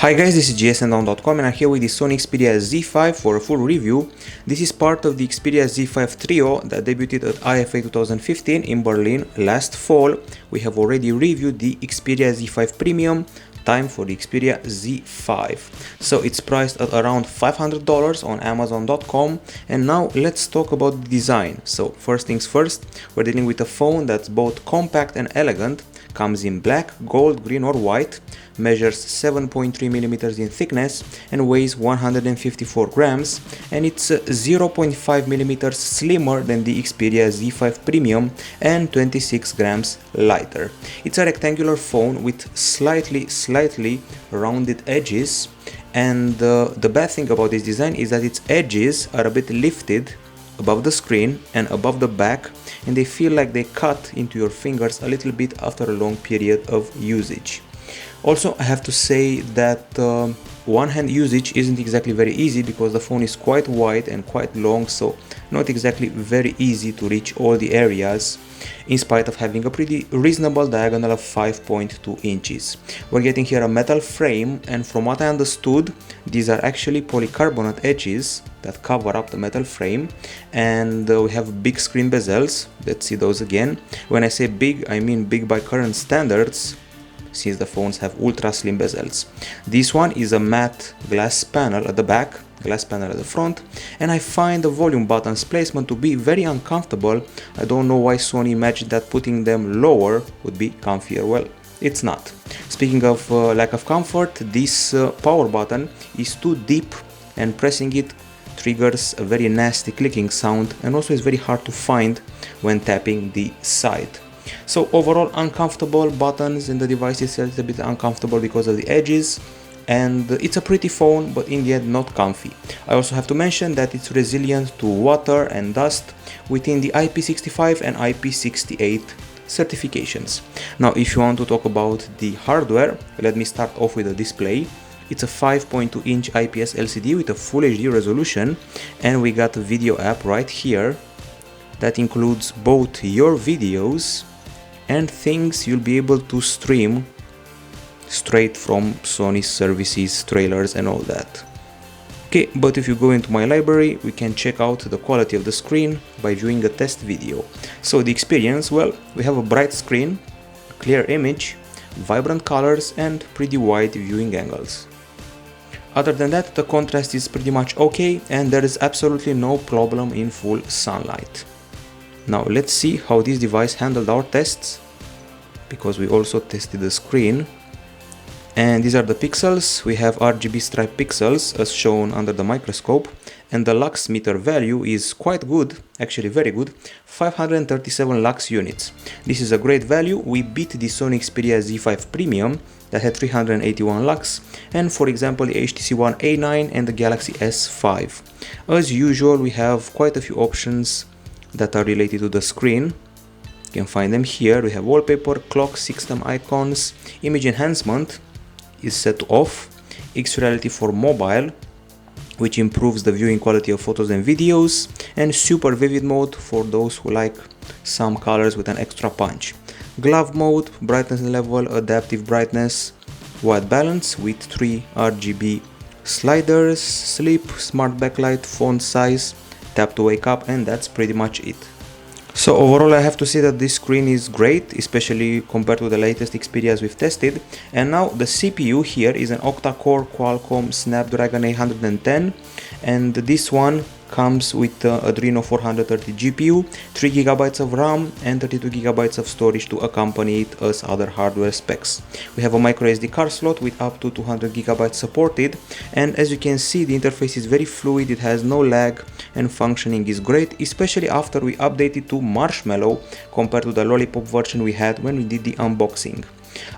Hi guys, this is gsndown.com and I'm here with the Sony Xperia Z5 for a full review. This is part of the Xperia Z5 trio that debuted at IFA 2015 in Berlin last fall. We have already reviewed the Xperia Z5 Premium. Time for the Xperia Z5. So it's priced at around $500 on Amazon.com, and now let's talk about the design. So first things first, we're dealing with a phone that's both compact and elegant, comes in black, gold, green or white, measures 7.3mm in thickness and weighs 154 grams, and it's 0.5mm slimmer than the Xperia Z5 Premium and 26 grams lighter. It's a rectangular phone with slightly rounded edges, and the bad thing about this design is that its edges are a bit lifted above the screen and above the back, and they feel like they cut into your fingers a little bit after a long period of usage. Also, I have to say that one-hand usage isn't exactly very easy because the phone is quite wide and quite long, so not exactly very easy to reach all the areas, in spite of having a pretty reasonable diagonal of 5.2 inches. We're getting here a metal frame, and from what I understood, these are actually polycarbonate edges that cover up the metal frame, and we have big screen bezels. Let's see those again. When I say big, I mean big by current standards, since the phones have ultra slim bezels. This one is a matte glass panel at the back, glass panel at the front, and I find the volume buttons placement to be very uncomfortable. I don't know why Sony imagined that putting them lower would be comfier. Well, it's not. Speaking of lack of comfort, this power button is too deep, and pressing it triggers a very nasty clicking sound, and also is very hard to find when tapping the side. So overall, uncomfortable buttons, and the device itself is a bit uncomfortable because of the edges, and it's a pretty phone, but in the end not comfy. I also have to mention that it's resilient to water and dust within the IP65 and IP68 certifications. Now, if you want to talk about the hardware, let me start off with the display. It's a 5.2-inch IPS LCD with a Full HD resolution, and we got a video app right here that includes both your videos and things you'll be able to stream straight from Sony services, trailers and all that. Okay, but if you go into my library, we can check out the quality of the screen by viewing a test video. So the experience, well, we have a bright screen, a clear image, vibrant colors and pretty wide viewing angles. Other than that, the contrast is pretty much okay, and there is absolutely no problem in full sunlight. Now let's see how this device handled our tests, because we also tested the screen. And these are the pixels. We have RGB striped pixels as shown under the microscope, and the lux meter value is quite good, actually very good, 537 lux units. This is a great value. We beat the Sony Xperia Z5 Premium that had 381 lux, and for example the HTC One A9 and the Galaxy S5. As usual, we have quite a few options that are related to the screen. You can find them here. We have wallpaper, clock, system icons, image enhancement is set to off, X-Reality for mobile, which improves the viewing quality of photos and videos, and super vivid mode for those who like some colors with an extra punch. Glove mode, brightness level, adaptive brightness, white balance with 3 RGB sliders, sleep, smart backlight, font size, tap to wake up, and that's pretty much it. So overall, I have to say that this screen is great, especially compared to the latest Xperias we've tested. And now the CPU here is an octa-core Qualcomm Snapdragon 810, and this one comes with Adreno 430 GPU, 3GB of RAM and 32GB of storage to accompany it as other hardware specs. We have a microSD card slot with up to 200GB supported, and as you can see, the interface is very fluid, it has no lag, and functioning is great, especially after we updated to Marshmallow compared to the Lollipop version we had when we did the unboxing.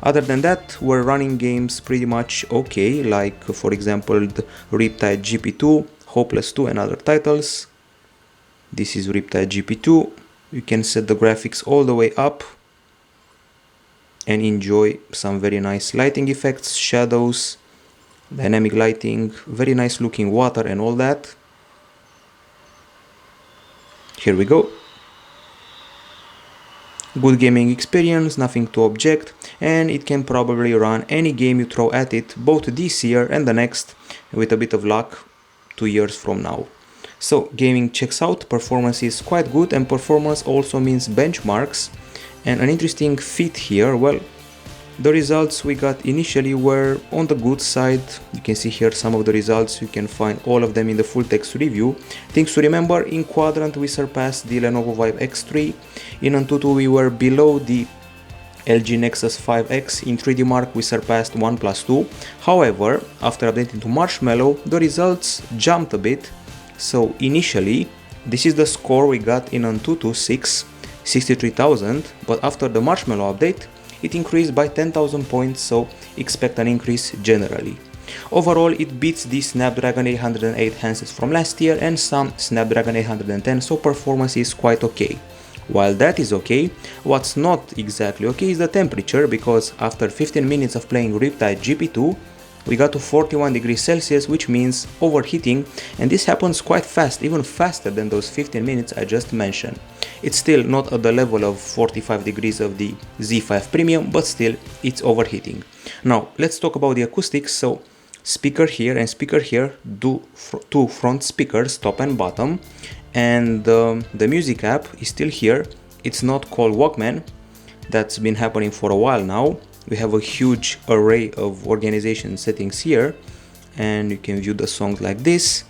Other than that, we're running games pretty much okay, like for example the Riptide GP2, Hopeless 2 and other titles. This is Riptide GP2. You can set the graphics all the way up and enjoy some very nice lighting effects, shadows, dynamic lighting, very nice looking water and all that. Here we go. Good gaming experience, nothing to object, and it can probably run any game you throw at it, both this year and the next, with a bit of luck, 2 years from now. So gaming checks out, performance is quite good, and performance also means benchmarks. And an interesting feat here, well, the results we got initially were on the good side. You can see here some of the results, you can find all of them in the full text review. Things to remember: in quadrant we surpassed the Lenovo Vibe X3, in Antutu we were below the LG Nexus 5X, in 3D Mark we surpassed OnePlus 2. However, after updating to Marshmallow, the results jumped a bit. So initially, this is the score we got in Antutu 6, 63,000, but after the Marshmallow update, it increased by 10,000 points, so expect an increase generally. Overall, it beats the Snapdragon 808 handsets from last year and some Snapdragon 810, so performance is quite okay. While that is okay, what's not exactly okay is the temperature, because after 15 minutes of playing Riptide GP2, we got to 41 degrees Celsius, which means overheating, and this happens quite fast, even faster than those 15 minutes I just mentioned. It's still not at the level of 45 degrees of the Z5 Premium, but still it's overheating. Now let's talk about the acoustics. So speaker here and speaker here, two front speakers, top and bottom, and the music app is still here. It's not called Walkman. That's been happening for a while now. We have a huge array of organization settings here, and you can view the songs like this.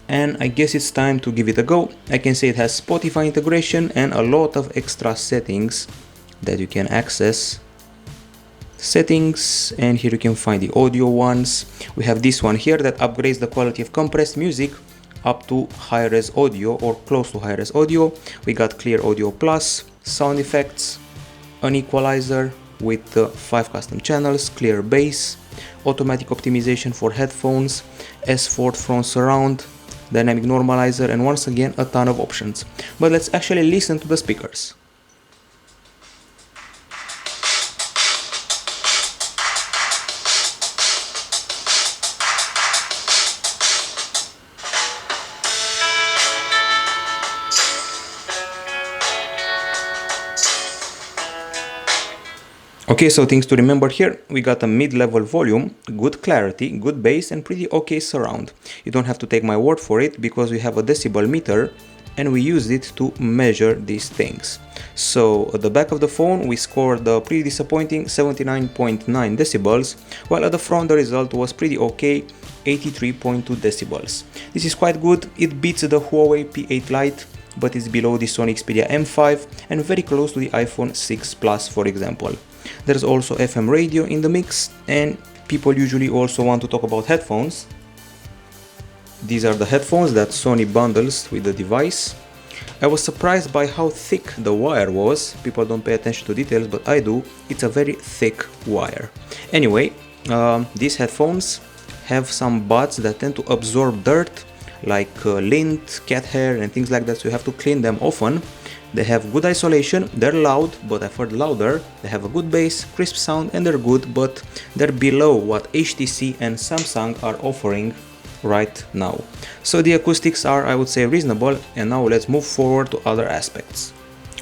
And I guess it's time to give it a go. I can say it has Spotify integration and a lot of extra settings that you can access. Settings, and here you can find the audio ones. We have this one here that upgrades the quality of compressed music up to high-res audio or close to high-res audio. We got Clear Audio Plus, sound effects, an equalizer with 5 custom channels, clear bass, automatic optimization for headphones, S4 front surround, dynamic normalizer, and once again a ton of options. But let's actually listen to the speakers. Okay, so things to remember here: we got a mid-level volume, good clarity, good bass, and pretty okay surround. You don't have to take my word for it, because we have a decibel meter and we use it to measure these things. So at the back of the phone we scored a pretty disappointing 79.9 decibels, while at the front the result was pretty okay, 83.2 decibels. This is quite good. It beats the Huawei P8 Lite, but it's below the Sony Xperia M5 and very close to the iPhone 6 Plus, for example. There's also FM radio in the mix, and people usually also want to talk about headphones. These are the headphones that Sony bundles with the device. I was surprised by how thick the wire was. People don't pay attention to details, but I do. It's a very thick wire. Anyway, these headphones have some buds that tend to absorb dirt, like lint, cat hair, and things like that, so you have to clean them often. They have good isolation, they're loud, but I've heard louder. They have a good bass, crisp sound, and they're good, but they're below what HTC and Samsung are offering right now. So the acoustics are, I would say, reasonable, and now let's move forward to other aspects.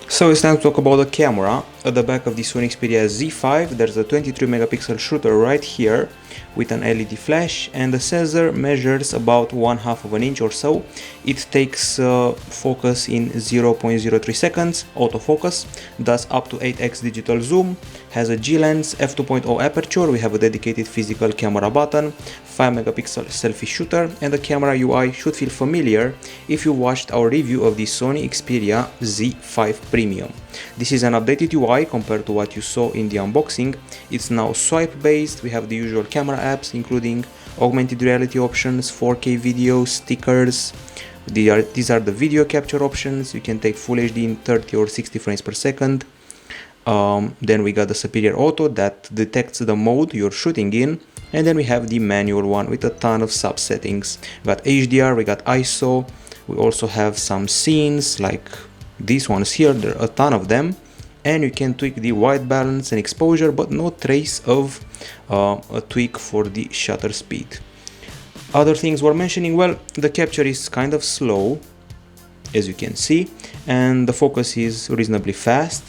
So it's time to talk about the camera. At the back of the Sony Xperia Z5 there's a 23 megapixel shooter right here with an LED flash, and the sensor measures about 1/2 of an inch or so. It takes focus in 0.03 seconds, autofocus, does up to 8x digital zoom, has a G-lens, f2.0 aperture, we have a dedicated physical camera button, 5 megapixel selfie shooter, and the camera UI should feel familiar if you watched our review of the Sony Xperia Z5 Premium. This is an updated UI compared to what you saw in the unboxing. It's now swipe based. We have the usual camera apps including augmented reality options, 4K video, stickers. These are the video capture options. You can take Full HD in 30 or 60 frames per second. Then we got the Superior Auto that detects the mode you're shooting in. And then we have the manual one with a ton of sub settings. We got HDR, we got ISO. We also have some scenes like these ones here. There are a ton of them. And you can tweak the white balance and exposure, but no trace of a tweak for the shutter speed. Other things we're mentioning, well, the capture is kind of slow, as you can see, and the focus is reasonably fast.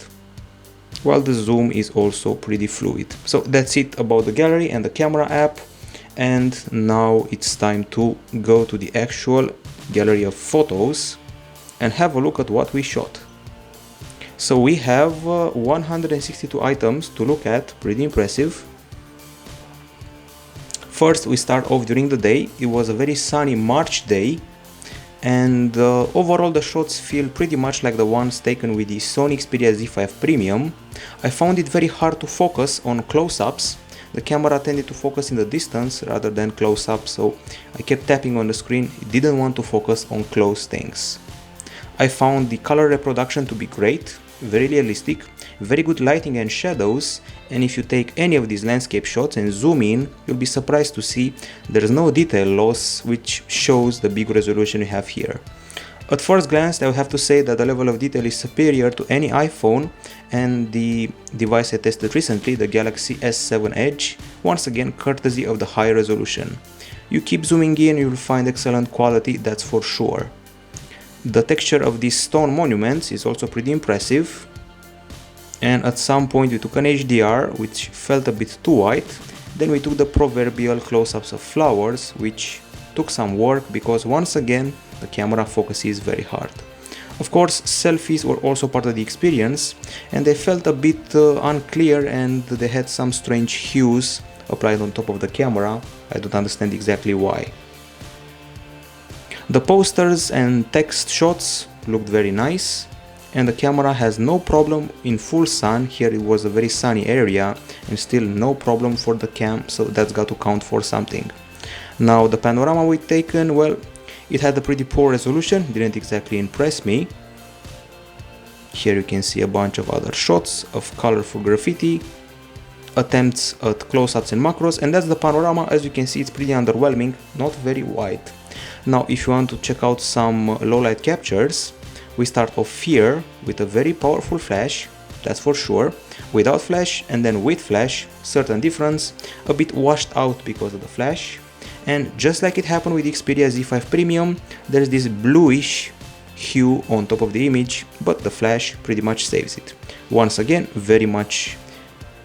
while the zoom is also pretty fluid. So that's it about the gallery and the camera app, and now it's time to go to the actual gallery of photos and have a look at what we shot. So we have 162 items to look at, pretty impressive. First, we start off during the day. It was a very sunny March day, and overall the shots feel pretty much like the ones taken with the Sony Xperia Z5 Premium. I found it very hard to focus on close-ups. The camera tended to focus in the distance rather than close-up, so I kept tapping on the screen. It didn't want to focus on close things. I found the color reproduction to be great, very realistic, very good lighting and shadows, and if you take any of these landscape shots and zoom in, you'll be surprised to see there's no detail loss, which shows the big resolution we have here. At first glance, I would have to say that the level of detail is superior to any iPhone, and the device I tested recently, the Galaxy S7 Edge, once again courtesy of the high resolution. You keep zooming in, you'll find excellent quality, that's for sure. The texture of these stone monuments is also pretty impressive, and at some point we took an HDR which felt a bit too white. Then we took the proverbial close-ups of flowers, which took some work because once again the camera focuses very hard. Of course, selfies were also part of the experience, and they felt a bit unclear, and they had some strange hues applied on top of the camera. I don't understand exactly why. The posters and text shots looked very nice, and the camera has no problem in full sun. Here it was a very sunny area and still no problem for the cam, so that's got to count for something. Now the panorama we'd taken, well, it had a pretty poor resolution, didn't exactly impress me. Here you can see a bunch of other shots of colorful graffiti, attempts at close-ups and macros, and that's the panorama. As you can see, it's pretty underwhelming, not very wide. Now if you want to check out some low-light captures, we start off here with a very powerful flash, that's for sure, without flash and then with flash, certain difference, a bit washed out because of the flash. And just like it happened with the Xperia Z5 Premium, there's this bluish hue on top of the image, but the flash pretty much saves it. Once again, very much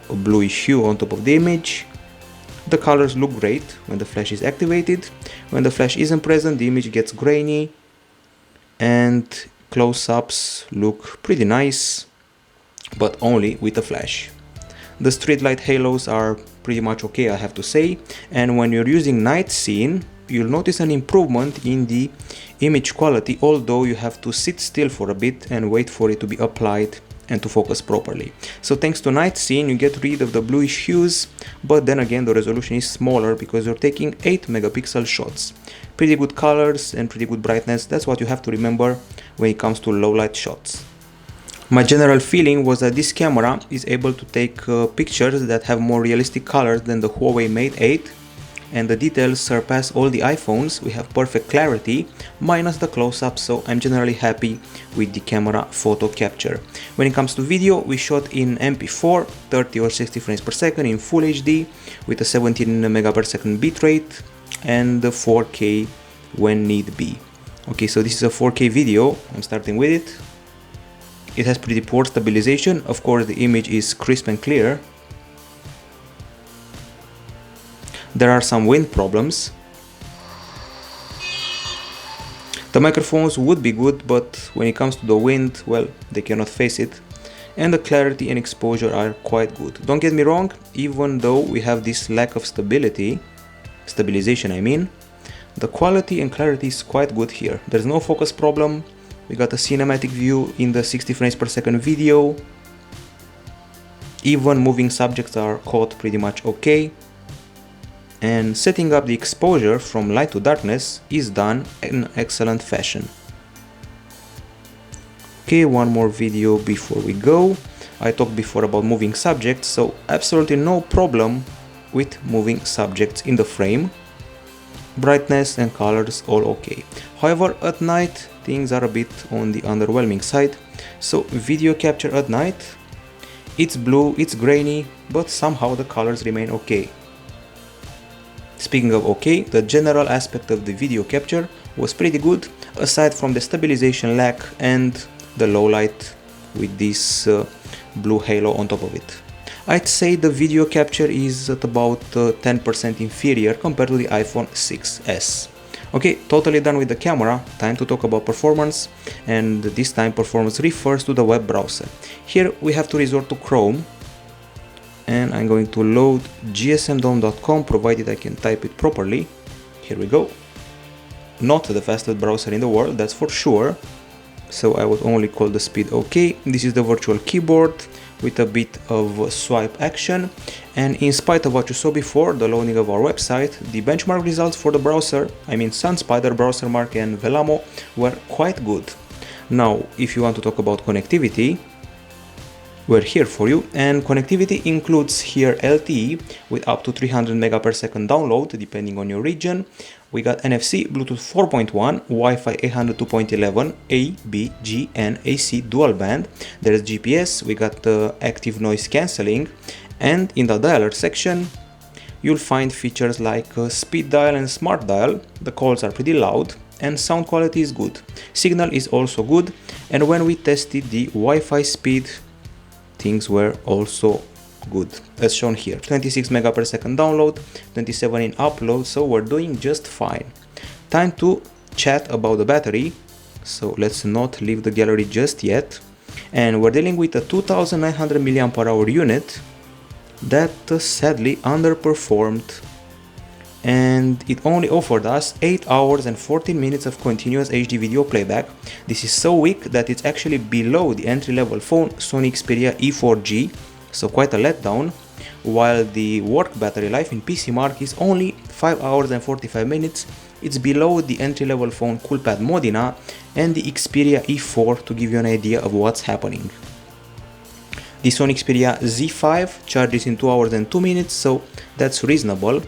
a bluish hue on top of the image. The colors look great when the flash is activated. When the flash isn't present, the image gets grainy, and close-ups look pretty nice, but only with the flash. The streetlight halos are pretty much okay, I have to say, and when you're using night scene, you'll notice an improvement in the image quality, although you have to sit still for a bit and wait for it to be applied and to focus properly. So thanks to night scene, you get rid of the bluish hues, but then again the resolution is smaller because you're taking 8 megapixel shots. Pretty good colors and pretty good brightness, that's what you have to remember when it comes to low light shots. My general feeling was that this camera is able to take pictures that have more realistic colors than the Huawei Mate 8, and the details surpass all the iPhones. We have perfect clarity minus the close-up, so I'm generally happy with the camera photo capture. When it comes to video, we shot in MP4, 30 or 60 frames per second in Full HD with a 17 megapixel bitrate and 4K when need be. Okay, so this is a 4K video, I'm starting with it. It has pretty poor stabilization, of course the image is crisp and clear. There are some wind problems. The microphones would be good, but when it comes to the wind, well, they cannot face it. And the clarity and exposure are quite good. Don't get me wrong, even though we have this lack of stabilization I mean, the quality and clarity is quite good here. There's no focus problem. We got a cinematic view in the 60 frames per second video. Even moving subjects are caught pretty much okay. And setting up the exposure from light to darkness is done in excellent fashion. Okay, one more video before we go. I talked before about moving subjects, so absolutely no problem with moving subjects in the frame. Brightness and colors all okay. However, at night things are a bit on the underwhelming side. So video capture at night, it's blue, it's grainy, but somehow the colors remain okay. Speaking of okay, the general aspect of the video capture was pretty good, aside from the stabilization lack and the low light with this blue halo on top of it. I'd say the video capture is at about 10% inferior compared to the iPhone 6s. Okay, totally done with the camera, time to talk about performance, and this time performance refers to the web browser. Here we have to resort to Chrome, and I'm going to load gsmdome.com provided I can type it properly. Here we go. Not the fastest browser in the world, that's for sure, so I would only call the speed okay. This is the virtual keyboard with a bit of swipe action, and in spite of what you saw before, the loading of our website, the benchmark results for the browser, I mean SunSpider, BrowserMark and Velamo, were quite good. Now, if you want to talk about connectivity, we're here for you, and connectivity includes here LTE with up to 300 Mbps download depending on your region. We got NFC, Bluetooth 4.1, Wi-Fi 802.11, A, B, G and AC dual band. There's GPS, we got active noise cancelling, and in the dialer section you'll find features like speed dial and smart dial. The calls are pretty loud and sound quality is good. Signal is also good, and when we tested the Wi-Fi speed, things were also good, as shown here. 26 Mbps download, 27 in upload, so we're doing just fine. Time to chat about the battery, so let's not leave the gallery just yet. And we're dealing with a 2900 mAh unit that sadly underperformed, and it only offered us 8 hours and 14 minutes of continuous HD video playback. This is so weak that it's actually below the entry-level phone Sony Xperia E4G, so quite a letdown, while the work battery life in PCMark is only 5 hours and 45 minutes. It's below the entry-level phone Coolpad Modena and the Xperia E4 to give you an idea of what's happening. The Sony Xperia Z5 charges in 2 hours and 2 minutes, so that's reasonable.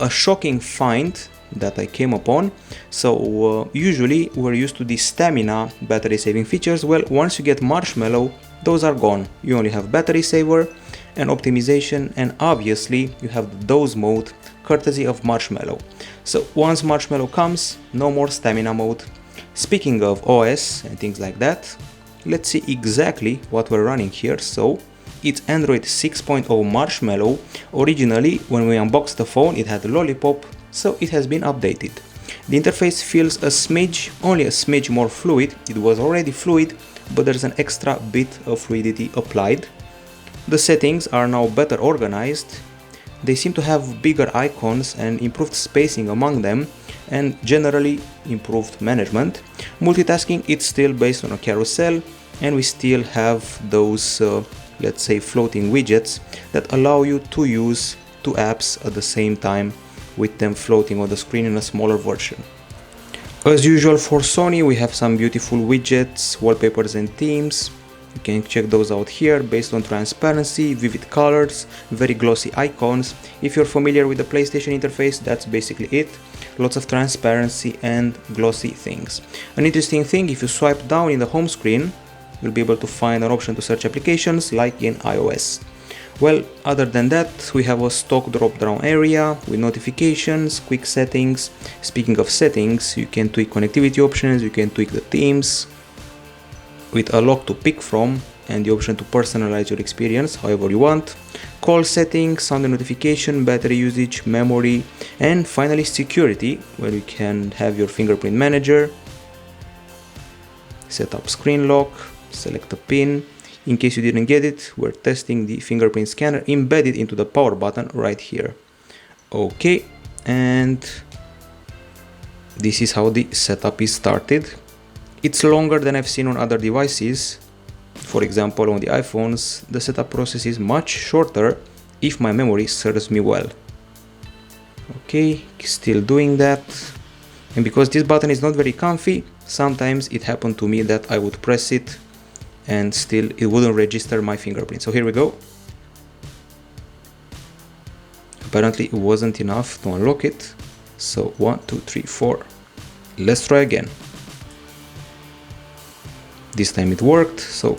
A shocking find that I came upon. So usually we're used to the stamina battery saving features. Well, once you get Marshmallow, those are gone. You only have battery saver and optimization, and obviously you have the dose mode courtesy of Marshmallow. So once Marshmallow comes, no more stamina mode. Speaking of OS and things like that, let's see exactly what we're running here. So it's Android 6.0 Marshmallow. Originally, when we unboxed the phone, it had Lollipop, so it has been updated. The interface feels a smidge, only a smidge more fluid. It was already fluid, but there's an extra bit of fluidity applied. The settings are now better organized. They seem to have bigger icons and improved spacing among them, and generally improved management. Multitasking, it's still based on a carousel, and we still have those let's say floating widgets that allow you to use 2 apps at the same time with them floating on the screen in a smaller version. As usual for Sony, we have some beautiful widgets, wallpapers and themes. You can check those out here based on transparency, vivid colors, very glossy icons. If you're familiar with the PlayStation interface, that's basically it. Lots of transparency and glossy things. An interesting thing, if you swipe down in the home screen, you'll be able to find an option to search applications like in iOS. Well, other than that, we have a stock drop-down area with notifications, quick settings. Speaking of settings, you can tweak connectivity options, you can tweak the themes with a lock to pick from and the option to personalize your experience however you want. Call settings, sound and notification, battery usage, memory, and finally security, where you can have your fingerprint manager, set up screen lock, select a pin. In case you didn't get it, we're testing the fingerprint scanner embedded into the power button right here. Okay, and this is how the setup is started. It's longer than I've seen on other devices. For example, on the iPhones, the setup process is much shorter if my memory serves me well. Okay, still doing that. And because this button is not very comfy, sometimes it happened to me that I would press it and still it wouldn't register my fingerprint. So here we go. Apparently it wasn't enough to unlock it. So 1, 2, 3, 4. Let's try again. This time it worked, so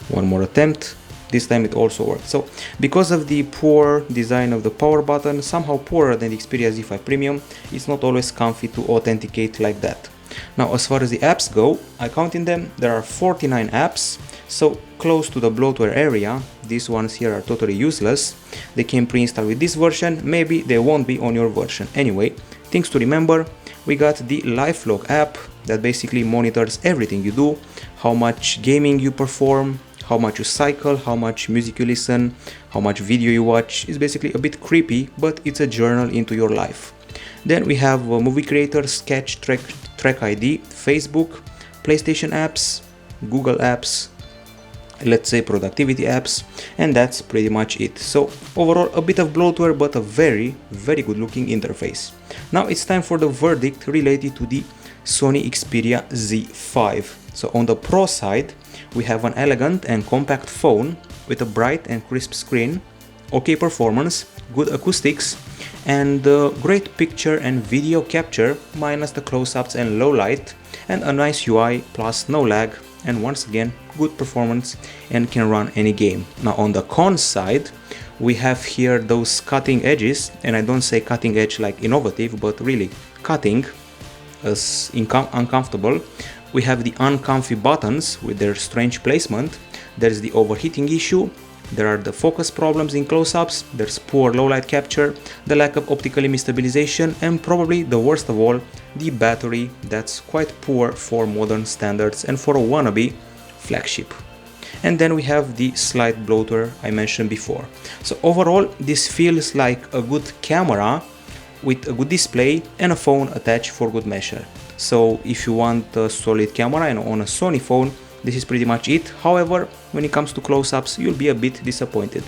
one more attempt. This time it also worked. So because of the poor design of the power button, somehow poorer than the Xperia Z5 Premium, it's not always comfy to authenticate like that. Now, as far as the apps go, I counted them, there are 49 apps. So close to the bloatware area. These ones here are totally useless. They came pre-installed with this version, maybe they won't be on your version. Anyway, things to remember, we got the Life Log app that basically monitors everything you do, how much gaming you perform, how much you cycle, how much music you listen, how much video you watch. It's basically a bit creepy, but it's a journal into your life. Then we have movie creator, sketch, track ID, Facebook, PlayStation apps, Google apps, let's say productivity apps, and that's pretty much it. So overall a bit of bloatware, but a very good looking interface. Now it's time for the verdict related to the Sony Xperia Z5. So on the pro side, we have an elegant and compact phone with a bright and crisp screen, okay performance, good acoustics, and great picture and video capture minus the close-ups and low light, and a nice UI plus no lag, and once again good performance and can run any game. Now on the con side, we have here those cutting edges, and I don't say cutting edge like innovative, but really cutting, as uncomfortable. We have the uncomfy buttons with their strange placement, there's the overheating issue, there are the focus problems in close-ups, there's poor low light capture, the lack of optical image stabilization, and probably the worst of all, the battery that's quite poor for modern standards and for a wannabe flagship. And then we have the slight bloatware I mentioned before. So overall, this feels like a good camera with a good display and a phone attached for good measure. So if you want a solid camera and on a Sony phone, this is pretty much it. However, when it comes to close-ups, you'll be a bit disappointed.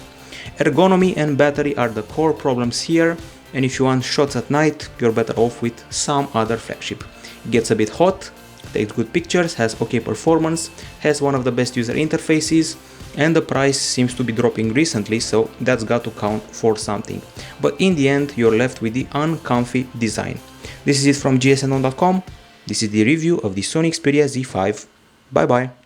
Ergonomy and battery are the core problems here, and if you want shots at night, you're better off with some other flagship. It gets a bit hot, takes good pictures, has okay performance, has one of the best user interfaces, and the price seems to be dropping recently, so that's got to count for something. But in the end, you're left with the uncomfy design. This is it from gsn.com. This is the review of the Sony Xperia Z5. Bye bye.